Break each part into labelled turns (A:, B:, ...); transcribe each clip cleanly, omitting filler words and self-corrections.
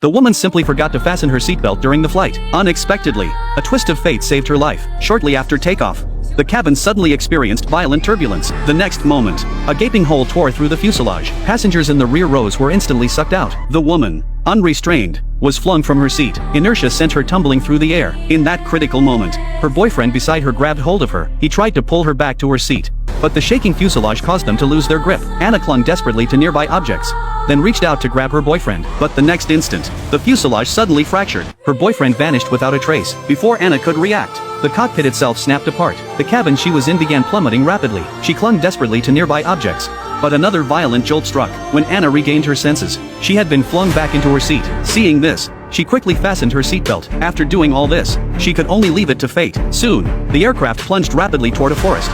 A: The woman simply forgot to fasten her seatbelt during the flight. Unexpectedly, a twist of fate saved her life. Shortly after takeoff, the cabin suddenly experienced violent turbulence. The next moment, a gaping hole tore through the fuselage. Passengers in the rear rows were instantly sucked out. The woman, unrestrained, was flung from her seat. Inertia sent her tumbling through the air. In that critical moment, her boyfriend beside her grabbed hold of her. He tried to pull her back to her seat, but the shaking fuselage caused them to lose their grip. Anna clung desperately to nearby objects, then reached out to grab her boyfriend. But the next instant, the fuselage suddenly fractured. Her boyfriend vanished without a trace. Before Anna could react, the cockpit itself snapped apart. The cabin she was in began plummeting rapidly. She clung desperately to nearby objects, but another violent jolt struck. When Anna regained her senses, she had been flung back into her seat. Seeing this, she quickly fastened her seatbelt. After doing all this, she could only leave it to fate. Soon, the aircraft plunged rapidly toward a forest.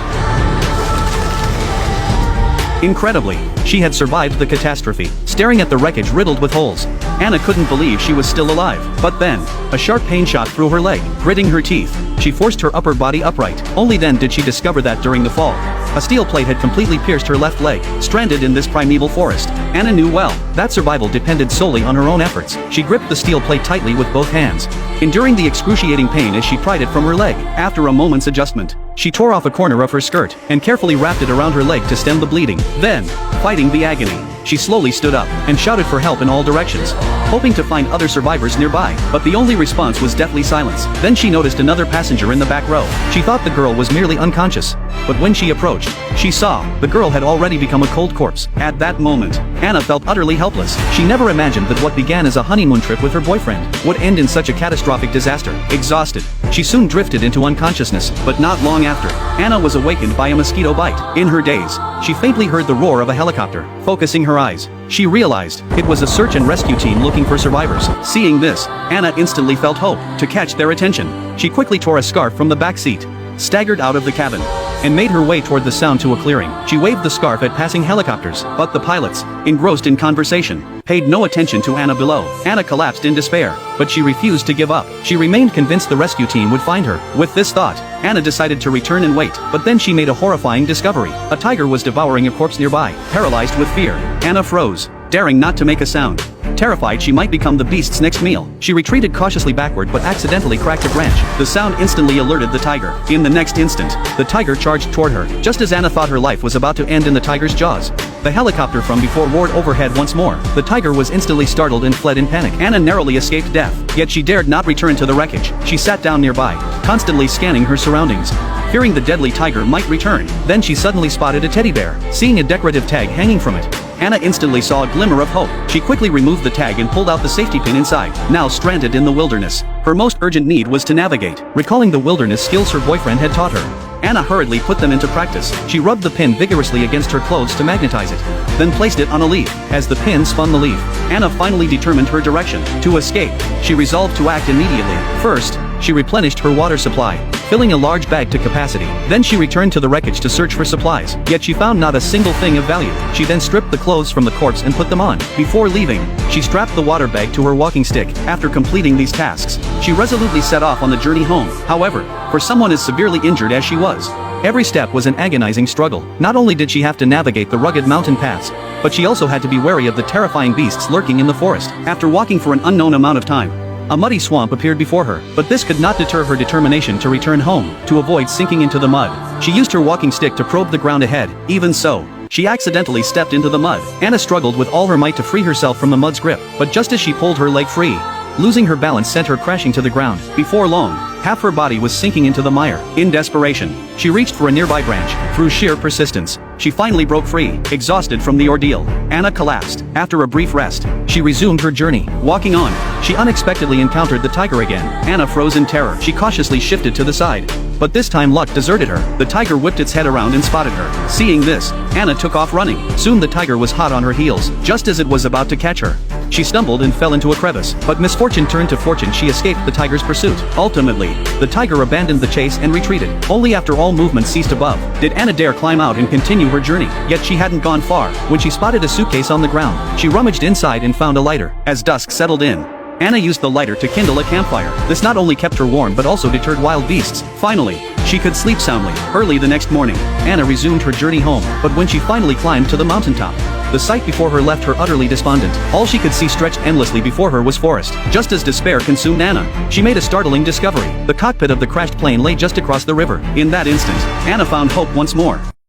A: Incredibly, she had survived the catastrophe. Staring at the wreckage riddled with holes, Anna couldn't believe she was still alive. But then, a sharp pain shot through her leg. Gritting her teeth, she forced her upper body upright. Only then did she discover that during the fall, a steel plate had completely pierced her left leg. Stranded in this primeval forest, Anna knew well that survival depended solely on her own efforts. She gripped the steel plate tightly with both hands, enduring the excruciating pain as she pried it from her leg. After a moment's adjustment, she tore off a corner of her skirt and carefully wrapped it around her leg to stem the bleeding. Then, fighting the agony, she slowly stood up and shouted for help in all directions, hoping to find other survivors nearby. But the only response was deathly silence. Then she noticed another passenger in the back row. She thought the girl was merely unconscious, but when she approached, she saw the girl had already become a cold corpse. At that moment, Anna felt utterly helpless. She never imagined that what began as a honeymoon trip with her boyfriend would end in such a catastrophic disaster. Exhausted, she soon drifted into unconsciousness, but not long after, Anna was awakened by a mosquito bite. In her daze, she faintly heard the roar of a helicopter. Focusing her eyes, she realized it was a search and rescue team looking for survivors. Seeing this, Anna instantly felt hope. To catch their attention, she quickly tore a scarf from the back seat, staggered out of the cabin, and made her way toward the sound to a clearing. She waved the scarf at passing helicopters, but the pilots, engrossed in conversation, paid no attention to Anna below. Anna collapsed in despair, but she refused to give up. She remained convinced the rescue team would find her. With this thought, Anna decided to return and wait, but then she made a horrifying discovery. A tiger was devouring a corpse nearby. Paralyzed with fear, Anna froze, daring not to make a sound. Terrified she might become the beast's next meal, she retreated cautiously backward but accidentally cracked a branch. The sound instantly alerted the tiger. In the next instant, the tiger charged toward her. Just as Anna thought her life was about to end in the tiger's jaws, the helicopter from before roared overhead once more. The tiger was instantly startled and fled in panic. Anna narrowly escaped death, yet she dared not return to the wreckage. She sat down nearby, constantly scanning her surroundings, fearing the deadly tiger might return. Then she suddenly spotted a teddy bear. Seeing a decorative tag hanging from it, Anna instantly saw a glimmer of hope. She quickly removed the tag and pulled out the safety pin inside. Now stranded in the wilderness, her most urgent need was to navigate. Recalling the wilderness skills her boyfriend had taught her, Anna hurriedly put them into practice. She rubbed the pin vigorously against her clothes to magnetize it, then placed it on a leaf. As the pin spun the leaf, Anna finally determined her direction. To escape, she resolved to act immediately. First, she replenished her water supply, filling a large bag to capacity. Then she returned to the wreckage to search for supplies, yet she found not a single thing of value. She then stripped the clothes from the corpse and put them on. Before leaving, she strapped the water bag to her walking stick. After completing these tasks, she resolutely set off on the journey home. However, for someone as severely injured as she was, every step was an agonizing struggle. Not only did she have to navigate the rugged mountain paths, but she also had to be wary of the terrifying beasts lurking in the forest. After walking for an unknown amount of time, a muddy swamp appeared before her, but this could not deter her determination to return home. To avoid sinking into the mud, she used her walking stick to probe the ground ahead. Even so, she accidentally stepped into the mud. Anna struggled with all her might to free herself from the mud's grip, but just as she pulled her leg free, losing her balance sent her crashing to the ground. Before long, half her body was sinking into the mire. In desperation, she reached for a nearby branch. Through sheer persistence, she finally broke free. Exhausted from the ordeal, Anna collapsed. After a brief rest, she resumed her journey. Walking on, she unexpectedly encountered the tiger again. Anna froze in terror. She cautiously shifted to the side, but this time luck deserted her. The tiger whipped its head around and spotted her. Seeing this, Anna took off running. Soon the tiger was hot on her heels. Just as it was about to catch her, she stumbled and fell into a crevice, but misfortune turned to fortune. She escaped the tiger's pursuit. Ultimately, the tiger abandoned the chase and retreated. Only after all movement ceased above, did Anna dare climb out and continue her journey. Yet she hadn't gone far when she spotted a suitcase on the ground. She rummaged inside and found a lighter. As dusk settled in, Anna used the lighter to kindle a campfire. This not only kept her warm but also deterred wild beasts. Finally, she could sleep soundly. Early the next morning, Anna resumed her journey home, but when she finally climbed to the mountaintop, The sight before her left her utterly despondent. All she could see stretched endlessly before her was forest. Just as despair consumed Anna, she made a startling discovery. The cockpit of the crashed plane lay just across the river. In that instant, Anna found hope once more.